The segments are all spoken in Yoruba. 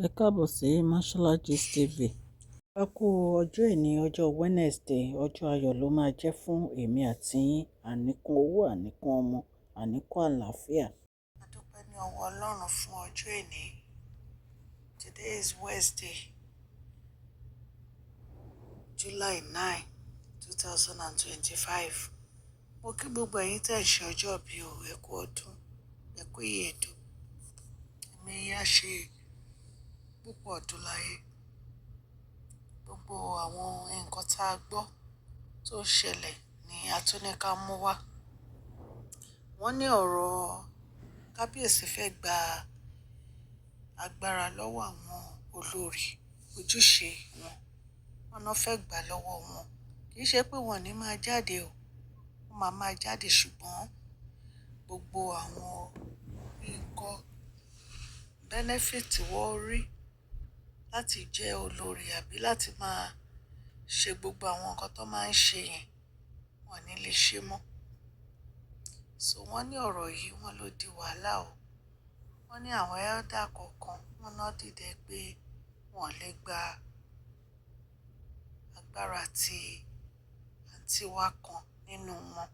Ẹ káàbọ̀ sí Mashola Gist TV. A kú ọjọ́ ìní ọjọ́ Wednesday, ọjọ́ ayọ̀ ló máa jẹ́ fún èmi àti yín. Àníkún owó, àníkún ọmọ, àníkún àlàáfíà. A dúpẹ́ ní ọwọ́ Ọlọ́run fún ọjọ́ ìní. Today is Wednesday, July 9, 2025. Mo kí gbogbo ẹ̀yin tẹ́ ẹ ṣe ọjọ́ bí o, ẹ kú ọdún, ẹ kú ìyèdùn. Èmi yá ṣe púpọ̀ ọdún láyé. Gbogbo àwọn nǹkan tá a gbọ́ tó ṣẹlẹ̀ ni a tún ní ká mú wá. Wọ́n ní ọ̀rọ̀ kábíyèsí fẹ́ gba agbára lọ́wọ́ àwọn olórí, ojúṣe wọn. Wọ́n náà fẹ́ gbà lọ́wọ́ wọn. Kì í ṣe pé wọn ò ní máa jáde o, wọ́n máa jáde, ṣùgbọ́n gbogbo àwọn nǹkan benefit wọ́n rí láti jẹ́ olórí àbí láti máa ṣe gbogbo àwọn nǹkan tó máa ń ṣe yẹn, wọn ò ní lè ṣe mọ́. So wọ́n ní ọ̀rọ̀ yìí wọ́n ló di wàhálà o. Wọ́n ní àwọn elder kọ̀ọ̀kan wọ́n náà dìde pé wọn ò lè gba agbára ti àǹtí wa kan nínú wọn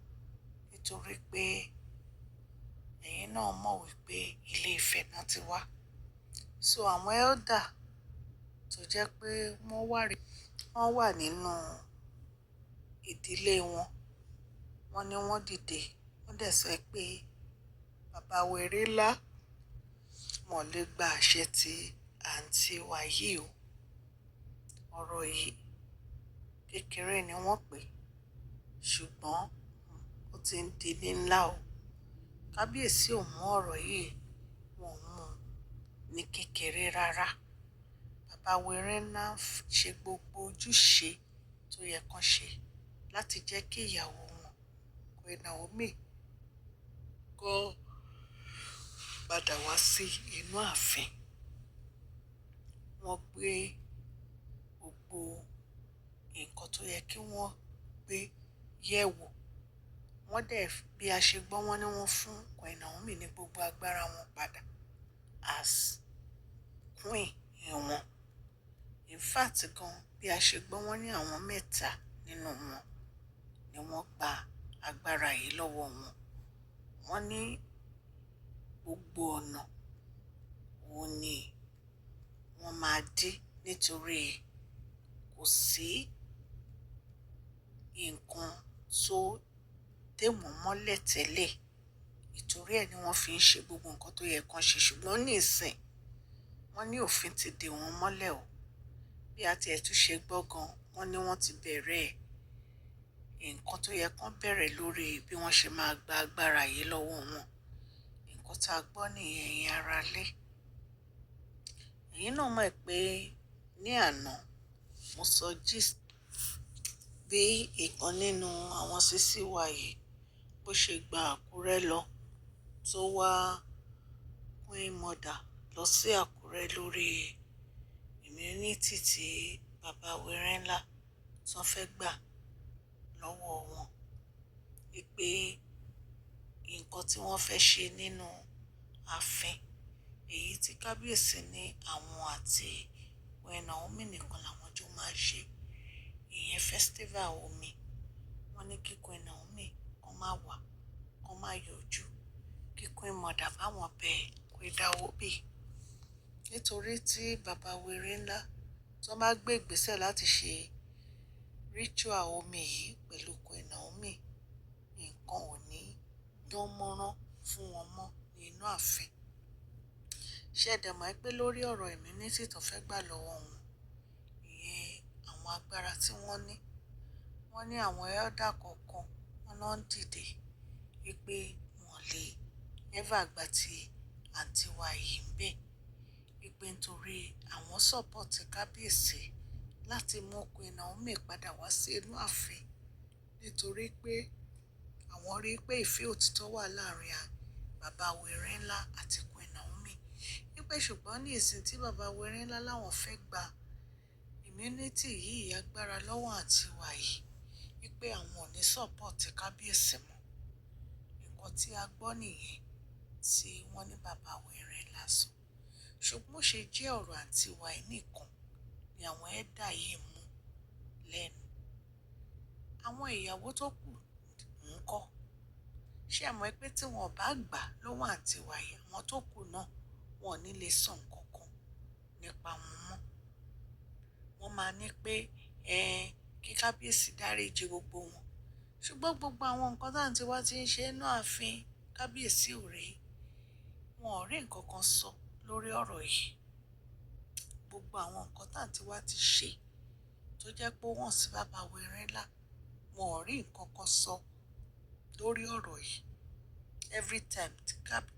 nítorí pé ẹ̀yin náà mọ̀ wípé Ilé Ifẹ̀ náà ti wá. So àwọn elder tó jẹ́ pé wọ́n wà nínú ìdílé wọn, wọ́n ní wọ́n dìde, wọ́n dẹ̀ sọ pé bàbá wèrè ńlá wọn lè gba àṣẹ tí àǹtí wa yìí o. Ọ̀rọ̀ yìí kékeré ni wọ́n pè, ṣùgbọ́n ó ti ń di ní ńlá o. Kábíyèsí ò mú ọ̀rọ̀ yìí, wọn ò mú ní kékeré rárá. Bàbá wèrè ńlá ń ṣe gbogbo ojúṣe tó yẹ kán ṣe láti jẹ́ kí ìyàwó wọn, Queen Naomi, kó padà wá sí inú ààfin. Wọ́n gbé gbogbo nǹkan tó yẹ kí wọ́n gbé yẹ̀wò. Wọ́n dẹ̀, bí a ṣe gbọ́, wọ́n ní wọ́n fún Queen Naomi ní gbogbo agbára wọn padà as queen wọn. In fact gan, bí a ṣe gbọ́, wọ́n ní àwọn mẹ́ta nínú wọn ni wọ́n gba agbára yìí lọ́wọ́ wọn. Wọ́n ní gbogbo ọ̀nà òun ni wọ́n máa dí nítorí kò sí nǹkan tó dé wọ́n mọ́lẹ̀ tẹ́lẹ̀. Ìtorí ẹ̀ ni wọ́n fi ń ṣe gbogbo nǹkan tó yẹ kán ṣe, ṣùgbọ́n ní ìsìn wọ́n ní òfin ti dè wọ́n mọ́lẹ̀ o. Bí a tiẹ̀ tún ṣe gbọ́ gan, wọ́n ní wọ́n ti bẹ̀rẹ̀ nǹkan tó yẹ kán bẹ̀rẹ̀ lórí bí wọ́n ṣe máa gba agbára yìí lọ́wọ́ wọn. Nǹkan tá a gbọ́ nìyẹn, ẹ̀yin ará lé. Ẹ̀yin náà mọ̀ pé ní àná mo sọ gist bí ìkan nínú àwọn sísí wa yìí bó ṣe gba Àkúrẹ́ lọ, tó wá Queen Mother lọ sí Àkúrẹ́ lórí immunity tí bàbá wèrè ńlá tó fẹ́ gbà lọ́wọ́ wọn. Wípé nǹkan tí wọ́n fẹ́ ṣe nínú ààfin, èyí tí kábíyèsí ní àwọn àti Queen Naomi nìkan làwọn jọ máa ṣe, ìyẹn festival omi. Wọ́n ní kí Queen Naomi kó má wá, kó má yọjú, kí Queen Mother bá wọn bẹ̀ Queen Naomi. Nítorí tí bàbá wèrè ńlá tó bá gbé ìgbésẹ̀ láti ṣe ritual omi yìí pẹ̀lú Queen Naomi, nǹkan ò ní dán mọ́rán fún wọn mọ́ nínú ààfin. Ṣé ẹ dẹ̀ mọ̀ pé lórí ọ̀rọ̀ immunity tó fẹ́ gbà lọ́wọ́ wọn, ìyẹn àwọn agbára tí wọ́n ní àwọn elder kọ̀ọ̀kan wọ́n náà ń dìde wípé wọn lè never gba ti àǹtí wa yìí ń bẹ̀. Wípé nítorí àwọn support kábíyèsí láti mú Queen Naomi padà wá sí inú ààfin, nítorí pé àwọn rí pé ìfẹ́ òtítọ́ wà láàrin bàbá wèrè ńlá àti Queen Naomi. Wípé ṣùgbọ́n ní ìsìn tí bàbá wèrè ńlá láwọn fẹ́ gba immunity yìí, agbára lọ́wọ́ àǹtí wa yìí, wípé àwọn ò ní support kábíyèsí mọ́. Nǹkan tí a gbọ́ nìyẹn tí wọ́n ní bàbá wèrè ńlá sọ. ṣùgbọ́n ó ṣe jẹ́ ọ̀rọ̀ àǹtí wa yìí nìkan ni àwọn ẹ̀dà yìí mú lẹ́nu. Àwọn ìyàwó tó kù ńkọ́? Ṣé ẹ mọ̀ pé tí wọn bá gbà lọ́wọ́ àǹtí wa yìí, àwọn tó kù náà wọn ò ní lè sọ nǹkan kan nípa wọn mọ́. Wọ́n máa ní pé kí kábíyèsí dáríjì gbogbo wọn. Ṣùgbọ́n gbogbo àwọn nǹkan tí àǹtí wa ti ń ṣe inú ààfin kábíyèsí ò rí. Wọn ò rí nǹkan kan sọ lórí ọ̀rọ̀ yìí. Gbogbo àwọn nǹkan tí àǹtí wa ti ṣe tó jẹ́ pé wọ́n sì bàbá Wẹ̀rìnlá, wọn ò rí nǹkan kan sọ lórí ọ̀rọ̀ yìí. Every time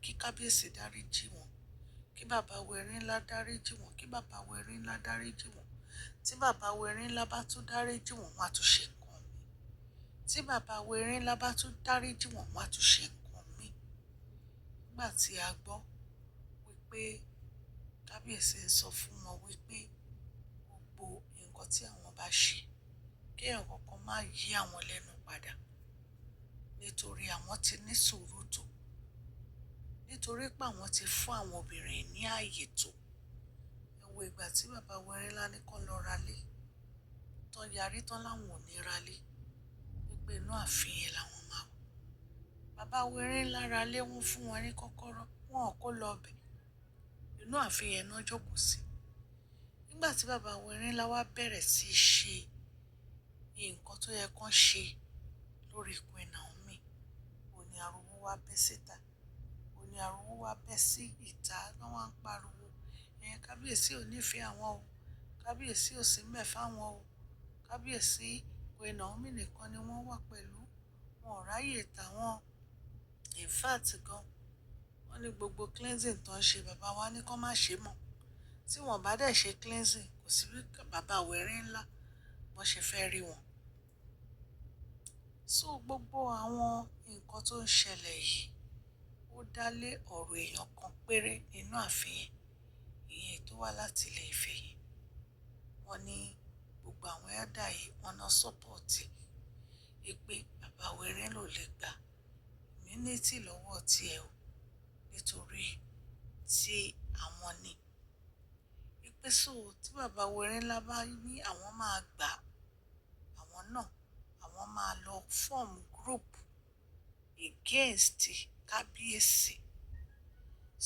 kí kábíyèsí dáríjì wọn, kí bàbá Wẹ̀rìnlá dáríjì wọn, kí bàbá Wẹ̀rìnlá dáríjì wọn. Tí bàbá Wẹ̀rìnlá bá tún dáríjì wọn, wọ́n á tún ṣe nǹkan mi. Tí bàbá Wẹ̀rìnlá bá tún dáríjì wọn, wọ́n á tún ṣe nǹkan mi. Nígbà tí a gbọ́ wípé kábíyèsí ń sọ fún wọn wípé gbogbo nǹkan tí àwọn bá ṣe, kí èèyàn kankan má yí àwọn lẹ́nu padà, nítorí àwọn ti ní sùúrù tó, nítorí pé àwọn ti fún àwọn obìnrin ní ààyè tó. Ẹ wo ìgbà tí bàbá Wẹ̀rìnlá ní kán lọ ralé, tán yarí tán láwọn ò ní ralé, wípé inú ààfin yẹn làwọn máa wà. Bàbá Wẹ̀rìnlá ralé, wọ́n fún wọn ní kọ́kọ́rọ́, wọn ò kó lọ bẹ̀. Inú ààfin yẹn náà jókòó sí. Nígbà tí bàbá Wẹ̀rìnlá wá bẹ̀rẹ̀ sí í ṣe nǹkan tó yẹ kán ṣe lórí Queen Naomi, òní ariwo wá bẹ́ síta, òní ariwo wá bẹ́ sí ìta, wọ́n wá ń pariwo, kábíyèsí ò nífẹ̀ẹ́ àwọn o, kábíyèsí ò sí ńbẹ̀ fáwọn o, kábíyèsí Queen Naomi nìkan ni wọ́n wà pẹ̀lú, wọn ò ráyè tàwọn. In fact gan, wọ́n ní gbogbo cleansing tó ń ṣe bàbá wa ní kán má ṣe mọ́. Tí wọ́n bá dẹ̀ ṣe cleansing, kò sí bí bàbá Wẹ̀rìnlá wọ́n ṣe fẹ́ rí wọn. So gbogbo àwọn nǹkan tó ń ṣẹlẹ̀ yìí ó dá lé ọ̀rọ̀ èèyàn kan péré nínú ààfin yẹn, ìyẹn tó wá láti Ilé Ifẹ̀ yìí. Wọ́n ní gbogbo àwọn ẹ̀dà yìí wọ́n náà sọ́pọ̀tì pé bàbá Wẹ̀rìnlá ò lè gba immunity lọ́wọ́ tiẹ̀ o, nítorí tí àwọn ní. Pé so tí bàbá Wẹ̀rìnlá bá ní àwọn máa gbà, àwọn náà àwọn máa lọ form group against kábíyèsí.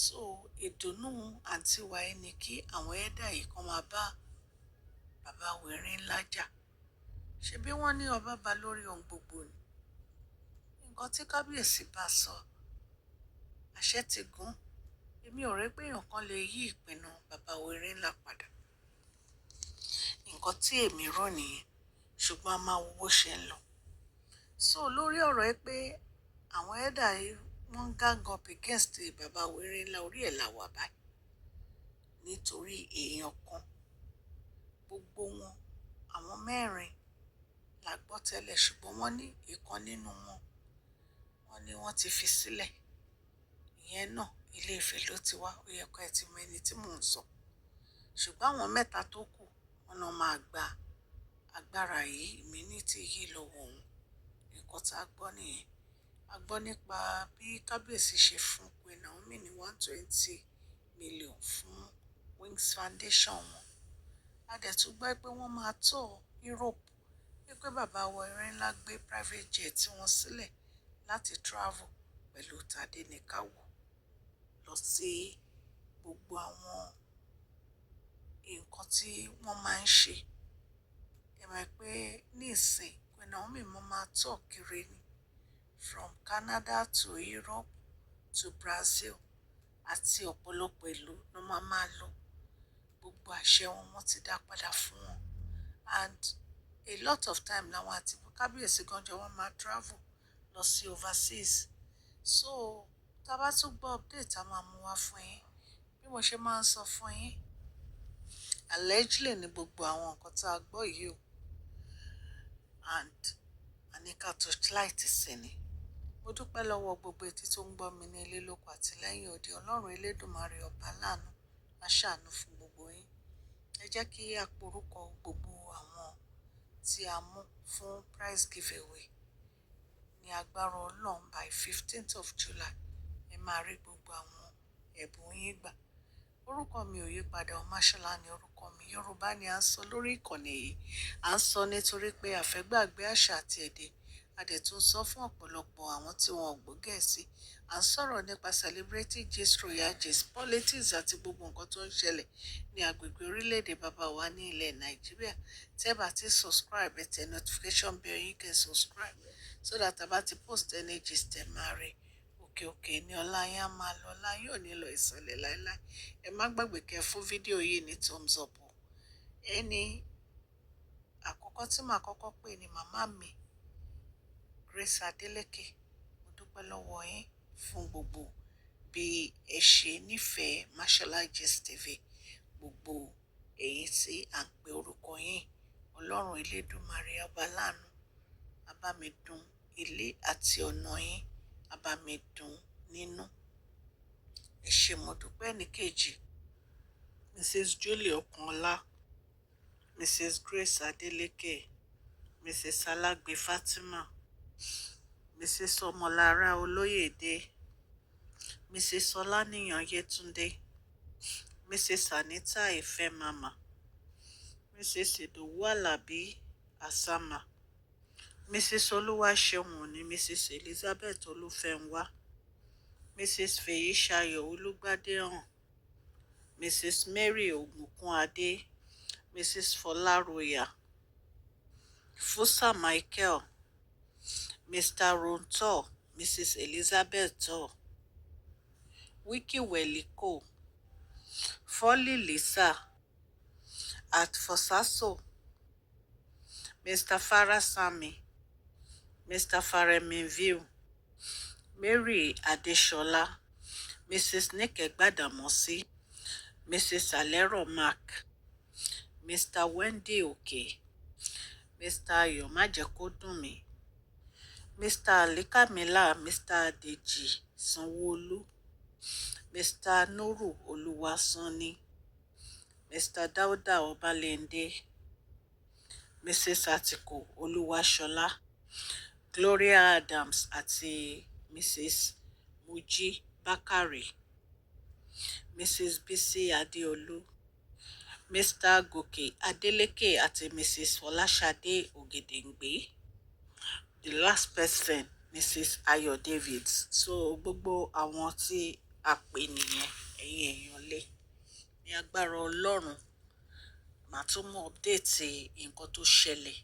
So ìdùnnú àǹtí wa yìí ni kí àwọn ẹ̀dà yìí kan máa bá bàbá Wẹ̀rìnlá jà. Ṣebí wọ́n ní ọba bá lórí ohun gbogbo ni. Nǹkan tí kábíyèsí bá sọ, àṣẹ ti gùn. Èmi ò rí pé èèyàn kan lè yí ìpinnu bàbá Wẹ̀rìnlá padà. Nǹkan tí èmi rò nìyẹn, ṣùgbọ́n a máa wo bó ṣe ń lọ. So lórí ọ̀rọ̀ ẹ pé àwọn ẹ̀dà yìí wọ́n gang up against bàbá Wẹ̀rìnlá, orí ẹ̀ là wà báyìí. Nítorí èèyàn kan, gbogbo wọn, àwọn mẹ́rin la gbọ́ tẹ́lẹ̀, ṣùgbọ́n wọ́n ní ìkan nínú wọn, wọ́n ní wọ́n ti fi sílẹ̀. Ìyẹn náà Ilé Ifẹ̀ ló ti wá, ó yẹ kó ẹ ti mọ ẹni tí mò ń sọ. Ṣùgbọ́n àwọn mẹ́ta tó kù, wọ́n náà máa gba agbára yìí, immunity yìí lọ́wọ́ òun. Nǹkan tá a gbọ́ nìyẹn. A gbọ́ nípa bí kábíyèsí ṣe fún Queen Naomi ní 120 million fún Wings Foundation wọn. A dẹ̀ tún gbọ́ pé wọ́n máa tour Europe, pé bàbá Wẹ̀rìnlá gbé private jet wọn sílẹ̀ láti travel pẹ̀lú Tádéníkàwò lọ sí gbogbo àwọn nǹkan tí wọ́n máa ń ṣe. Ẹ mọ̀ pé ní ìsìn Queen Naomi mo máa tour kiri ni, from Canada to Europe to Brazil àti ọ̀pọ̀lọpọ̀ ìlú ló máa lọ. Gbogbo àṣẹ wọn wọ́n ti dá padà fún wọn. And a lot of time làwọn àti kábíyèsí gan jọ wọ́n máa travel lọ sí overseas. So tá a bá tún gbọ́ update a máa mú wá fún yín. Bí mo ṣe máa ń sọ fún yín, allegedly ni gbogbo àwọn nǹkan tá a gbọ́ yìí o. And àníkà torchlight sí ni. Mo dúpẹ́ lọ́wọ́ gbogbo etí tó ń gbọ́ mi ní ilé lóko àti lẹ́yìn odi. Ọlọ́run Elédùmarè ọba láàánú á ṣàánú fún gbogbo yín. Ẹ jẹ́ kí a porúkọ gbogbo àwọn tí a mú fún prize giveaway ní agbára Ọlọ́run by 15th of July. Ẹ máa rí gbogbo àwọn ẹ̀bùn yín gbà. orúkọ mi ò yí padà, Mashola ni orúkọ mi. Yorùbá ni à ń sọ lórí ìkànnì yìí. À ń sọ nítorí pé àfẹ́gbàgbé àṣà àti èdè. A dẹ̀ tún sọ fún ọ̀pọ̀lọpọ̀ àwọn tí wọn ò gbọ́ Gẹ̀ẹ́sì. À ń sọ̀rọ̀ nípa celebrity gist, royal gist, politics àti gbogbo nǹkan tó ń ṣẹlẹ̀ ní agbègbè orílẹ̀-èdè bàbá wa ní ilẹ̀ Nàìjíríà. Tẹ́ bá ti subscribe, ẹ tẹ notification bell yín kẹ́ subscribe so that a bá ti post any gist ẹ máa rí. Òkè òkè ni ọlá yín á máa lọ, ọlá yín ò ní lọ ìsàlẹ̀ láéláé. Ẹ má gbàgbé kẹ́ fún fídíò yìí ní thumbs up o. Ẹni àkọ́kọ́ tí màá kọ́kọ́ pè ní màmá mi, Grace Adeleke. Mo dúpẹ́ lọ́wọ́ yín fún gbogbo bí ẹ ṣe nífẹ̀ẹ́ Mashola Gist TV. Gbogbo èyí tí à ń pe orúkọ yín, Ọlọ́run Elédùmarè ọba láàánú, á bá mi dùn ilé àti ọ̀nà yín, á bá mi dùn nínú. Ẹ ṣé mo dúpẹ́. Ní kejì, Mrs. Julie Okunla, Mrs. Grace Adeleke, Mrs. Alagbe Fatima, Mrs. Ọmọlára Olóyèdé, Mrs. Ọláníyàn Yétúndé, Mrs. Anita Ife Mama, Mrs. Ìdòwú Àlàbí Asama, Mrs. Olúwaṣeun Òní, Mrs. Elizabeth Olúfẹ́nwá, Mrs. Fèyíṣayọ̀ Olúgbádéhàn, Mrs. Mary Ògùnkúnadé, Mrs. Fọláróyà, Fusa Michael, Mr. Ronto, Mrs. Elizabeth Tor, Wiki Weliko, Folly Lisa, at Fosaso, Mr. Farasami, Mr. Fareminville, Mary Adeshola, Mrs. Nike Gbadamosi, Mrs. Alero Mark, Mr. Wendy Oke, Mr. Yomajekodunmi, Mr. Alikamila, Mr. Deji Sanwo-Olu, Mr. Nuru Oluwasani, Mr. Dauda Obalende, Mrs. Atiko Oluwashola, Gloria Adams àti Mrs. Muji Bakare, Mrs. Bisi Adeolu, Mr. Goke Adeleke àti Mrs. Folashade Ogedengbe. The last person, Mrs. Ayo Davids. So gbogbo àwọn tí a pè nìyẹn, ẹ̀yin èèyàn lé. Ní agbára Ọlọ́run, màá tún mú update nǹkan tó ṣẹlẹ̀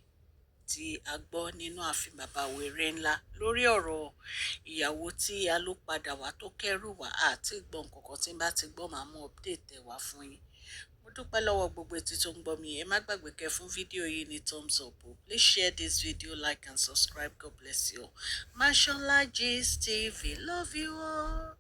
tí a gbọ́ nínú ààfin bàbá wèrè ńlá lórí ọ̀rọ̀ ìyàwó tí a ló padà wá tó kẹ́rù wá àti gbọ́ nǹkan kan tí n bá ti gbọ́ màá mú update ẹ̀ wá fún yín. Mo dúpẹ́ lọ́wọ́ gbogbo etí tó ń gbọ́ mi. Ẹ má gbàgbé kẹ́ fún fídíò yìí ní thumbs up o. Please share this video, like and subscribe. God bless you all. Mashola Gist TV, love you all.